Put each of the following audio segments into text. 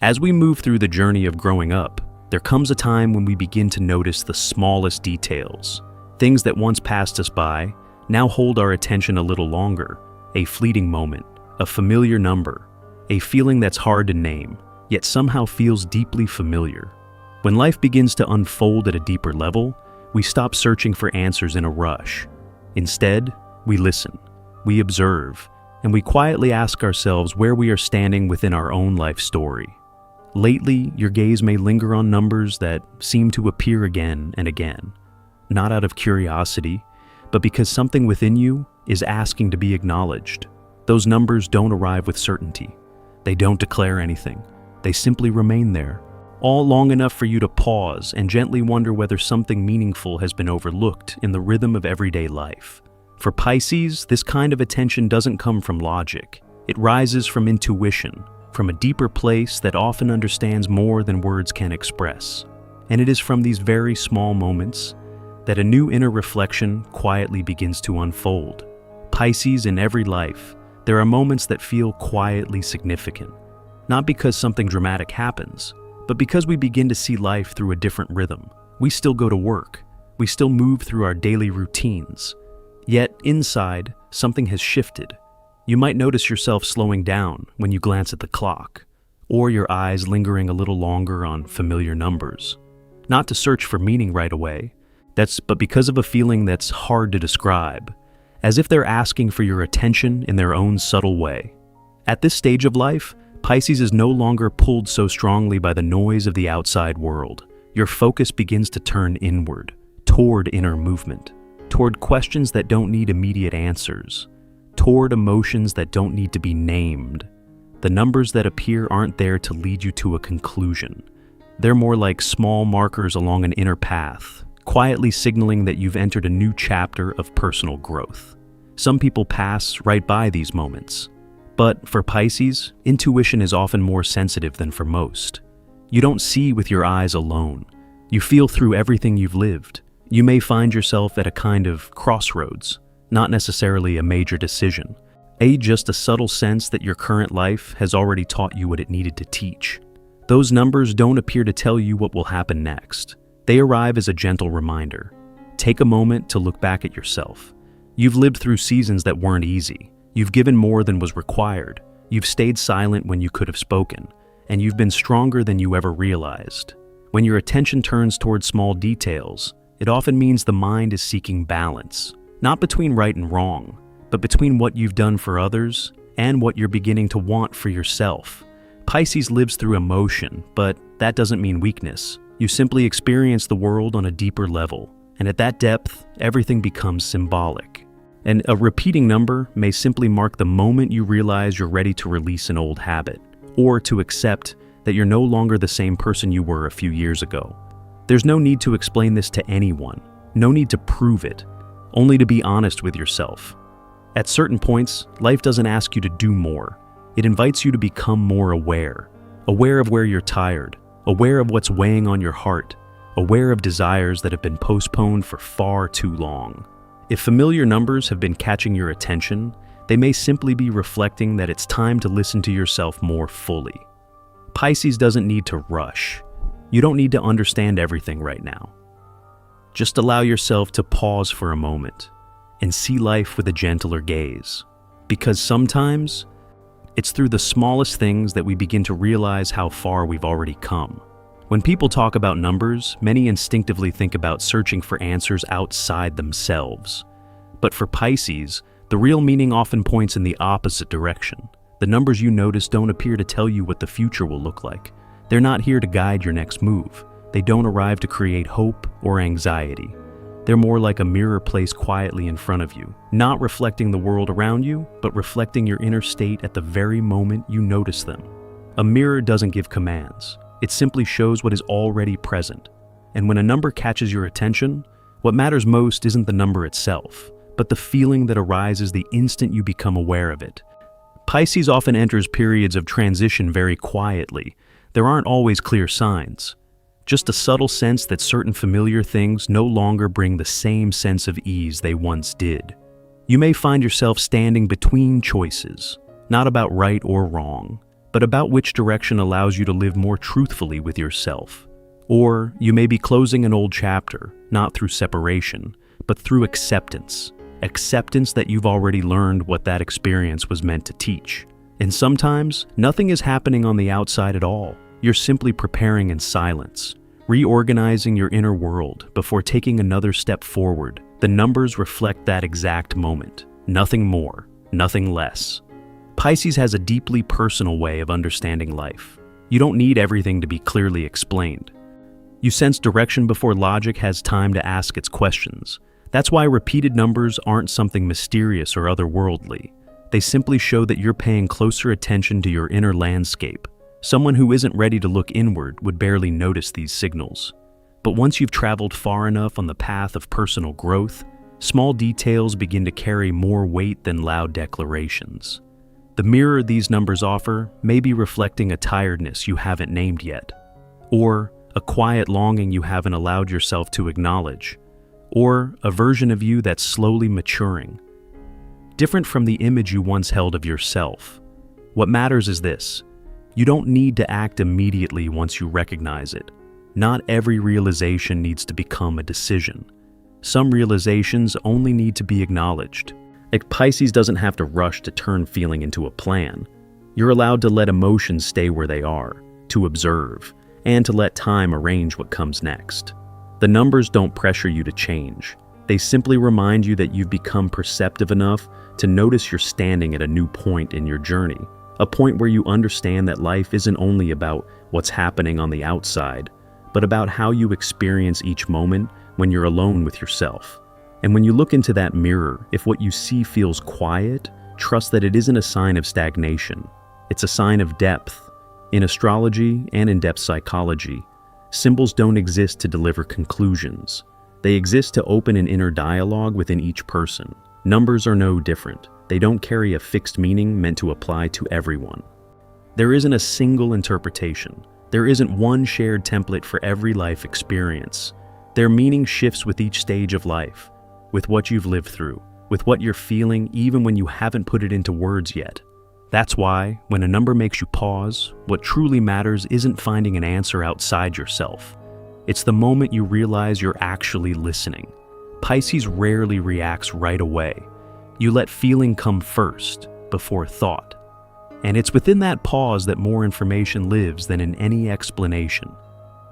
As we move through the journey of growing up, there comes a time when we begin to notice the smallest details. Things that once passed us by now hold our attention a little longer. A fleeting moment, a familiar number, a feeling that's hard to name, yet somehow feels deeply familiar. When life begins to unfold at a deeper level, we stop searching for answers in a rush. Instead, we listen, we observe, and we quietly ask ourselves where we are standing within our own life story. Lately, your gaze may linger on numbers that seem to appear again and again, not out of curiosity, but because something within you is asking to be acknowledged. Those numbers don't arrive with certainty. They don't declare anything. They simply remain there, all long enough for you to pause and gently wonder whether something meaningful has been overlooked in the rhythm of everyday life. For Pisces, this kind of attention doesn't come from logic. It rises from intuition, from a deeper place that often understands more than words can express. And it is from these very small moments that a new inner reflection quietly begins to unfold. Pisces, in every life, there are moments that feel quietly significant, not because something dramatic happens, but because we begin to see life through a different rhythm. We still go to work, we still move through our daily routines, yet inside, something has shifted. You might notice yourself slowing down when you glance at the clock, or your eyes lingering a little longer on familiar numbers. Not to search for meaning right away, but because of a feeling that's hard to describe, as if they're asking for your attention in their own subtle way. At this stage of life, Pisces is no longer pulled so strongly by the noise of the outside world. Your focus begins to turn inward, toward inner movement, toward questions that don't need immediate answers, toward emotions that don't need to be named. The numbers that appear aren't there to lead you to a conclusion. They're more like small markers along an inner path, quietly signaling that you've entered a new chapter of personal growth. Some people pass right by these moments. But for Pisces, intuition is often more sensitive than for most. You don't see with your eyes alone. You feel through everything you've lived. You may find yourself at a kind of crossroads, not necessarily a major decision, just a subtle sense that your current life has already taught you what it needed to teach. Those numbers don't appear to tell you what will happen next. They arrive as a gentle reminder. Take a moment to look back at yourself. You've lived through seasons that weren't easy. You've given more than was required. You've stayed silent when you could have spoken, and you've been stronger than you ever realized. When your attention turns towards small details, it often means the mind is seeking balance, not between right and wrong, but between what you've done for others and what you're beginning to want for yourself. Pisces lives through emotion, but that doesn't mean weakness. You simply experience the world on a deeper level, and at that depth, everything becomes symbolic. And a repeating number may simply mark the moment you realize you're ready to release an old habit, or to accept that you're no longer the same person you were a few years ago. There's no need to explain this to anyone, no need to prove it, only to be honest with yourself. At certain points, life doesn't ask you to do more. It invites you to become more aware of where you're tired, aware of what's weighing on your heart, aware of desires that have been postponed for far too long. If familiar numbers have been catching your attention, they may simply be reflecting that it's time to listen to yourself more fully. Pisces doesn't need to rush. You don't need to understand everything right now. Just allow yourself to pause for a moment and see life with a gentler gaze. Because sometimes, it's through the smallest things that we begin to realize how far we've already come. When people talk about numbers, many instinctively think about searching for answers outside themselves. But for Pisces, the real meaning often points in the opposite direction. The numbers you notice don't appear to tell you what the future will look like. They're not here to guide your next move. They don't arrive to create hope or anxiety. They're more like a mirror placed quietly in front of you, not reflecting the world around you, but reflecting your inner state at the very moment you notice them. A mirror doesn't give commands. It simply shows what is already present. And when a number catches your attention, what matters most isn't the number itself, but the feeling that arises the instant you become aware of it. Pisces often enters periods of transition very quietly. There aren't always clear signs. Just a subtle sense that certain familiar things no longer bring the same sense of ease they once did. You may find yourself standing between choices, not about right or wrong, but about which direction allows you to live more truthfully with yourself. Or you may be closing an old chapter, not through separation, but through acceptance. Acceptance that you've already learned what that experience was meant to teach. And sometimes, nothing is happening on the outside at all. You're simply preparing in silence, reorganizing your inner world before taking another step forward. The numbers reflect that exact moment. Nothing more, nothing less. Pisces has a deeply personal way of understanding life. You don't need everything to be clearly explained. You sense direction before logic has time to ask its questions. That's why repeated numbers aren't something mysterious or otherworldly. They simply show that you're paying closer attention to your inner landscape. Someone who isn't ready to look inward would barely notice these signals. But once you've traveled far enough on the path of personal growth, small details begin to carry more weight than loud declarations. The mirror these numbers offer may be reflecting a tiredness you haven't named yet, or a quiet longing you haven't allowed yourself to acknowledge, or a version of you that's slowly maturing, different from the image you once held of yourself. What matters is this: you don't need to act immediately once you recognize it. Not every realization needs to become a decision. Some realizations only need to be acknowledged. Like Pisces doesn't have to rush to turn feeling into a plan. You're allowed to let emotions stay where they are, to observe, and to let time arrange what comes next. The numbers don't pressure you to change. They simply remind you that you've become perceptive enough to notice you're standing at a new point in your journey. A point where you understand that life isn't only about what's happening on the outside, but about how you experience each moment when you're alone with yourself. And when you look into that mirror, if what you see feels quiet, trust that it isn't a sign of stagnation. It's a sign of depth. In astrology and in-depth psychology, symbols don't exist to deliver conclusions. They exist to open an inner dialogue within each person. Numbers are no different. They don't carry a fixed meaning meant to apply to everyone. There isn't a single interpretation. There isn't one shared template for every life experience. Their meaning shifts with each stage of life, with what you've lived through, with what you're feeling even when you haven't put it into words yet. That's why, when a number makes you pause, what truly matters isn't finding an answer outside yourself. It's the moment you realize you're actually listening. Pisces rarely reacts right away. You let feeling come first, before thought. And it's within that pause that more information lives than in any explanation.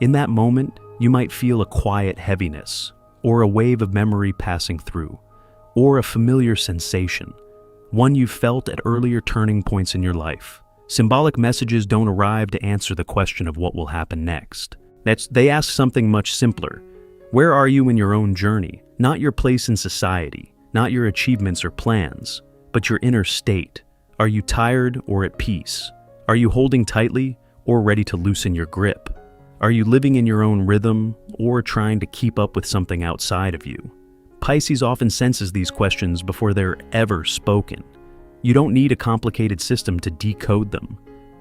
In that moment, you might feel a quiet heaviness, or a wave of memory passing through, or a familiar sensation, one you've felt at earlier turning points in your life. Symbolic messages don't arrive to answer the question of what will happen next. They ask something much simpler. Where are you in your own journey? Not your place in society, not your achievements or plans, but your inner state. Are you tired or at peace? Are you holding tightly or ready to loosen your grip? Are you living in your own rhythm or trying to keep up with something outside of you? Pisces often senses these questions before they're ever spoken. You don't need a complicated system to decode them.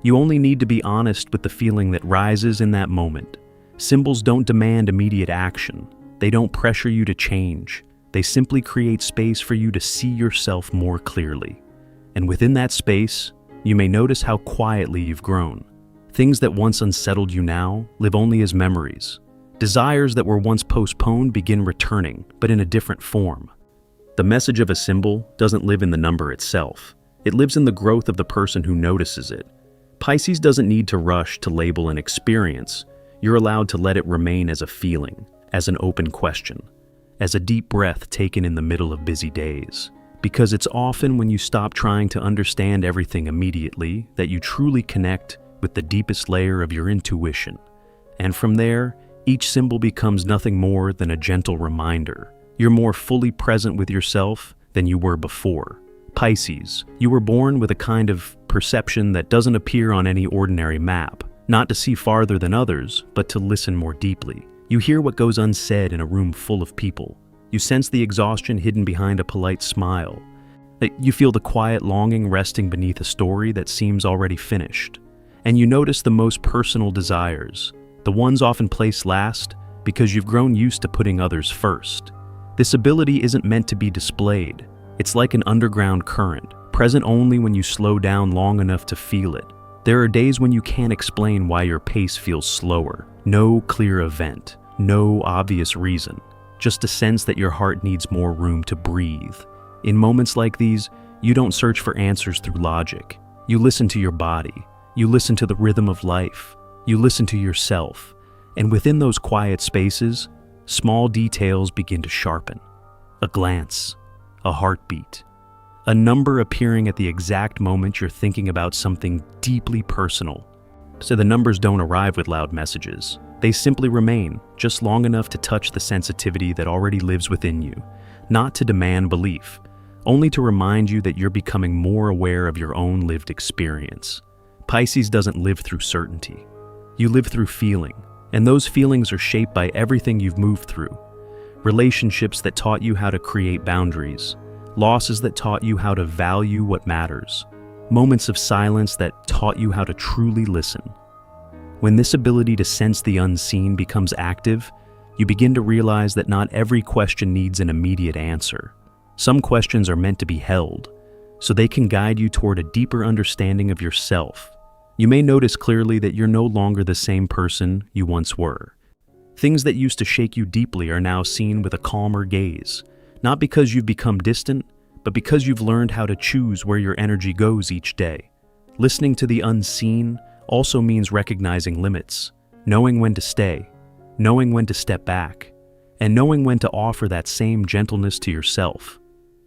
You only need to be honest with the feeling that rises in that moment. Symbols don't demand immediate action. They don't pressure you to change. They simply create space for you to see yourself more clearly. And within that space, you may notice how quietly you've grown. Things that once unsettled you now live only as memories. Desires that were once postponed begin returning, but in a different form. The message of a symbol doesn't live in the number itself. It lives in the growth of the person who notices it. Pisces doesn't need to rush to label an experience. You're allowed to let it remain as a feeling, as an open question, as a deep breath taken in the middle of busy days. Because it's often when you stop trying to understand everything immediately that you truly connect with the deepest layer of your intuition. And from there, each symbol becomes nothing more than a gentle reminder. You're more fully present with yourself than you were before. Pisces, you were born with a kind of perception that doesn't appear on any ordinary map, not to see farther than others, but to listen more deeply. You hear what goes unsaid in a room full of people. You sense the exhaustion hidden behind a polite smile. You feel the quiet longing resting beneath a story that seems already finished. And you notice the most personal desires, the ones often placed last because you've grown used to putting others first. This ability isn't meant to be displayed. It's like an underground current, present only when you slow down long enough to feel it. There are days when you can't explain why your pace feels slower. No clear event, no obvious reason, just a sense that your heart needs more room to breathe. In moments like these, you don't search for answers through logic. You listen to your body. You listen to the rhythm of life. You listen to yourself. And within those quiet spaces, small details begin to sharpen. A glance, a heartbeat, a number appearing at the exact moment you're thinking about something deeply personal. So the numbers don't arrive with loud messages. They simply remain, just long enough to touch the sensitivity that already lives within you, not to demand belief, only to remind you that you're becoming more aware of your own lived experience. Pisces doesn't live through certainty. You live through feeling, and those feelings are shaped by everything you've moved through. Relationships that taught you how to create boundaries, losses that taught you how to value what matters, moments of silence that taught you how to truly listen. When this ability to sense the unseen becomes active, you begin to realize that not every question needs an immediate answer. Some questions are meant to be held, so they can guide you toward a deeper understanding of yourself. You may notice clearly that you're no longer the same person you once were. Things that used to shake you deeply are now seen with a calmer gaze, not because you've become distant, but because you've learned how to choose where your energy goes each day. Listening to the unseen also means recognizing limits, knowing when to stay, knowing when to step back, and knowing when to offer that same gentleness to yourself.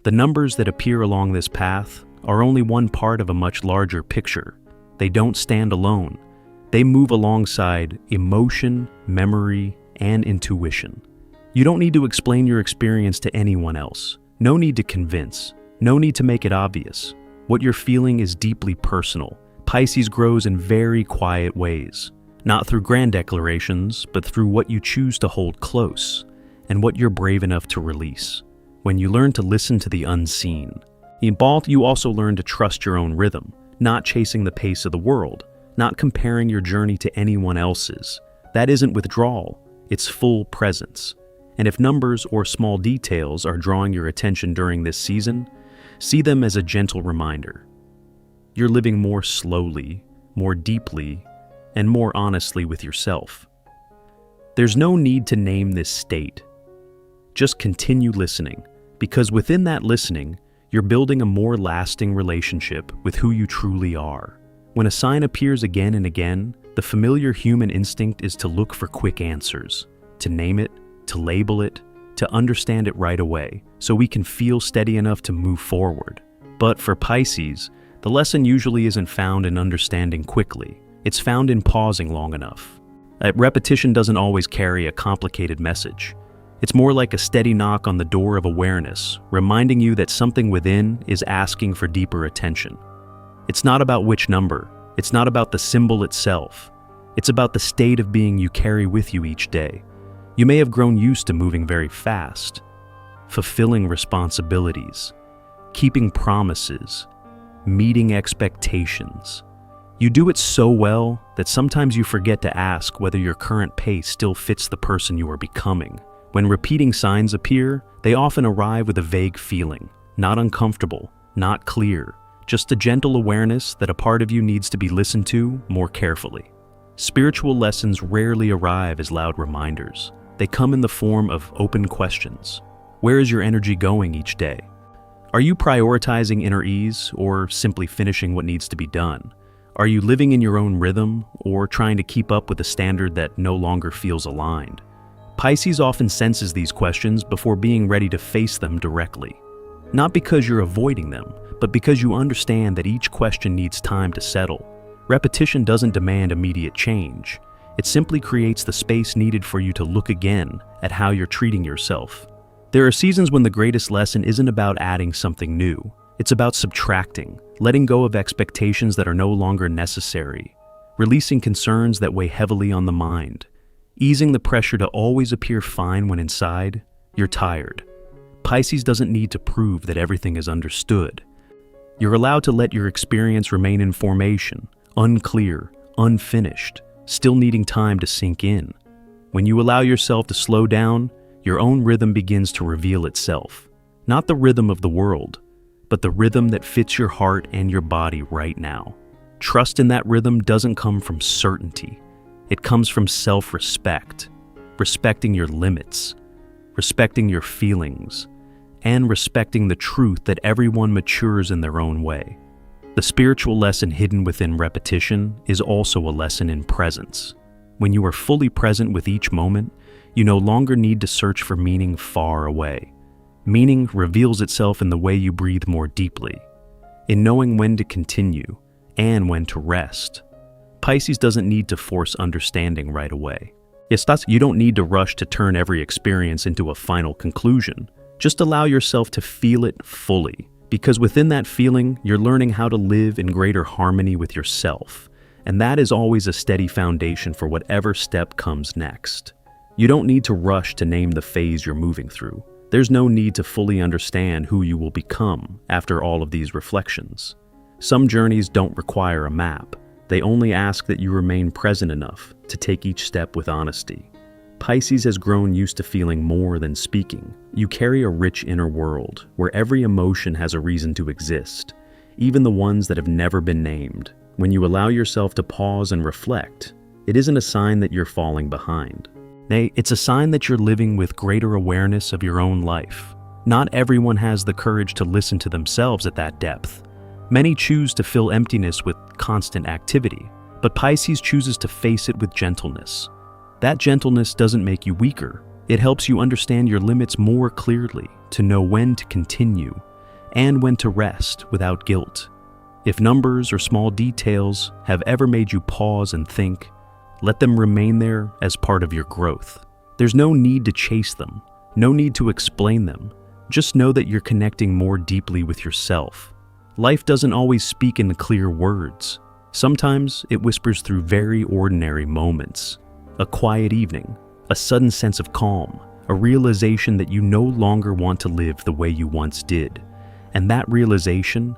The numbers that appear along this path are only one part of a much larger picture. They don't stand alone. They move alongside emotion, memory, and intuition. You don't need to explain your experience to anyone else. No need to convince. No need to make it obvious. What you're feeling is deeply personal. Pisces grows in very quiet ways, not through grand declarations, but through what you choose to hold close and what you're brave enough to release. When you learn to listen to the unseen, you also learn to trust your own rhythm, not chasing the pace of the world, not comparing your journey to anyone else's. That isn't withdrawal, it's full presence. And if numbers or small details are drawing your attention during this season, see them as a gentle reminder. You're living more slowly, more deeply, and more honestly with yourself. There's no need to name this state. Just continue listening, because within that listening, you're building a more lasting relationship with who you truly are. When a sign appears again and again, the familiar human instinct is to look for quick answers, to name it, to label it, to understand it right away, so we can feel steady enough to move forward. But for Pisces, the lesson usually isn't found in understanding quickly. It's found in pausing long enough. Repetition doesn't always carry a complicated message. It's more like a steady knock on the door of awareness, reminding you that something within is asking for deeper attention. It's not about which number. It's not about the symbol itself. It's about the state of being you carry with you each day. You may have grown used to moving very fast, fulfilling responsibilities, keeping promises, meeting expectations. You do it so well that sometimes you forget to ask whether your current pace still fits the person you are becoming. When repeating signs appear, they often arrive with a vague feeling, not uncomfortable, not clear, just a gentle awareness that a part of you needs to be listened to more carefully. Spiritual lessons rarely arrive as loud reminders. They come in the form of open questions. Where is your energy going each day? Are you prioritizing inner ease or simply finishing what needs to be done? Are you living in your own rhythm or trying to keep up with a standard that no longer feels aligned? Pisces often senses these questions before being ready to face them directly. Not because you're avoiding them, but because you understand that each question needs time to settle. Repetition doesn't demand immediate change. It simply creates the space needed for you to look again at how you're treating yourself. There are seasons when the greatest lesson isn't about adding something new. It's about subtracting, letting go of expectations that are no longer necessary, releasing concerns that weigh heavily on the mind, easing the pressure to always appear fine when inside you're tired. Pisces doesn't need to prove that everything is understood. You're allowed to let your experience remain in formation, unclear, unfinished, still needing time to sink in. When you allow yourself to slow down, your own rhythm begins to reveal itself. Not the rhythm of the world, but the rhythm that fits your heart and your body right now. Trust in that rhythm doesn't come from certainty. It comes from self-respect, respecting your limits, respecting your feelings, and respecting the truth that everyone matures in their own way. The spiritual lesson hidden within repetition is also a lesson in presence. When you are fully present with each moment, you no longer need to search for meaning far away. Meaning reveals itself in the way you breathe more deeply, in knowing when to continue and when to rest. Pisces doesn't need to force understanding right away. You don't need to rush to turn every experience into a final conclusion. Just allow yourself to feel it fully, because within that feeling, you're learning how to live in greater harmony with yourself, and that is always a steady foundation for whatever step comes next. You don't need to rush to name the phase you're moving through. There's no need to fully understand who you will become after all of these reflections. Some journeys don't require a map. They only ask that you remain present enough to take each step with honesty. Pisces has grown used to feeling more than speaking. You carry a rich inner world where every emotion has a reason to exist, even the ones that have never been named. When you allow yourself to pause and reflect, it isn't a sign that you're falling behind. Nay, it's a sign that you're living with greater awareness of your own life. Not everyone has the courage to listen to themselves at that depth. Many choose to fill emptiness with constant activity, but Pisces chooses to face it with gentleness. That gentleness doesn't make you weaker. It helps you understand your limits more clearly, to know when to continue and when to rest without guilt. If numbers or small details have ever made you pause and think, let them remain there as part of your growth. There's no need to chase them, no need to explain them. Just know that you're connecting more deeply with yourself. Life doesn't always speak in clear words. Sometimes it whispers through very ordinary moments. A quiet evening, a sudden sense of calm, a realization that you no longer want to live the way you once did. And that realization,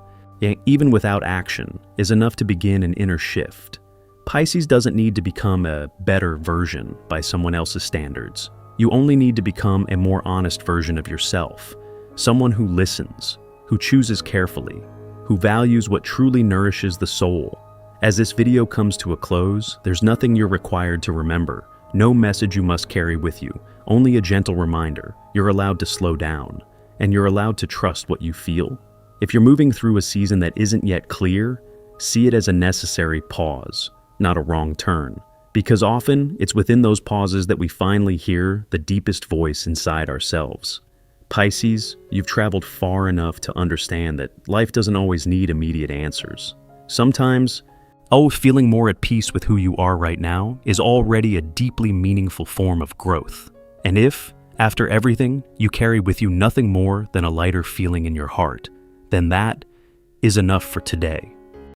even without action, is enough to begin an inner shift. Pisces doesn't need to become a better version by someone else's standards. You only need to become a more honest version of yourself, someone who listens, who chooses carefully, who values what truly nourishes the soul. As this video comes to a close, there's nothing you're required to remember, no message you must carry with you, only a gentle reminder. You're allowed to slow down, and you're allowed to trust what you feel. If you're moving through a season that isn't yet clear, see it as a necessary pause, not a wrong turn, because often it's within those pauses that we finally hear the deepest voice inside ourselves. Pisces, you've traveled far enough to understand that life doesn't always need immediate answers. Sometimes, feeling more at peace with who you are right now is already a deeply meaningful form of growth. And if, after everything, you carry with you nothing more than a lighter feeling in your heart, then that is enough for today.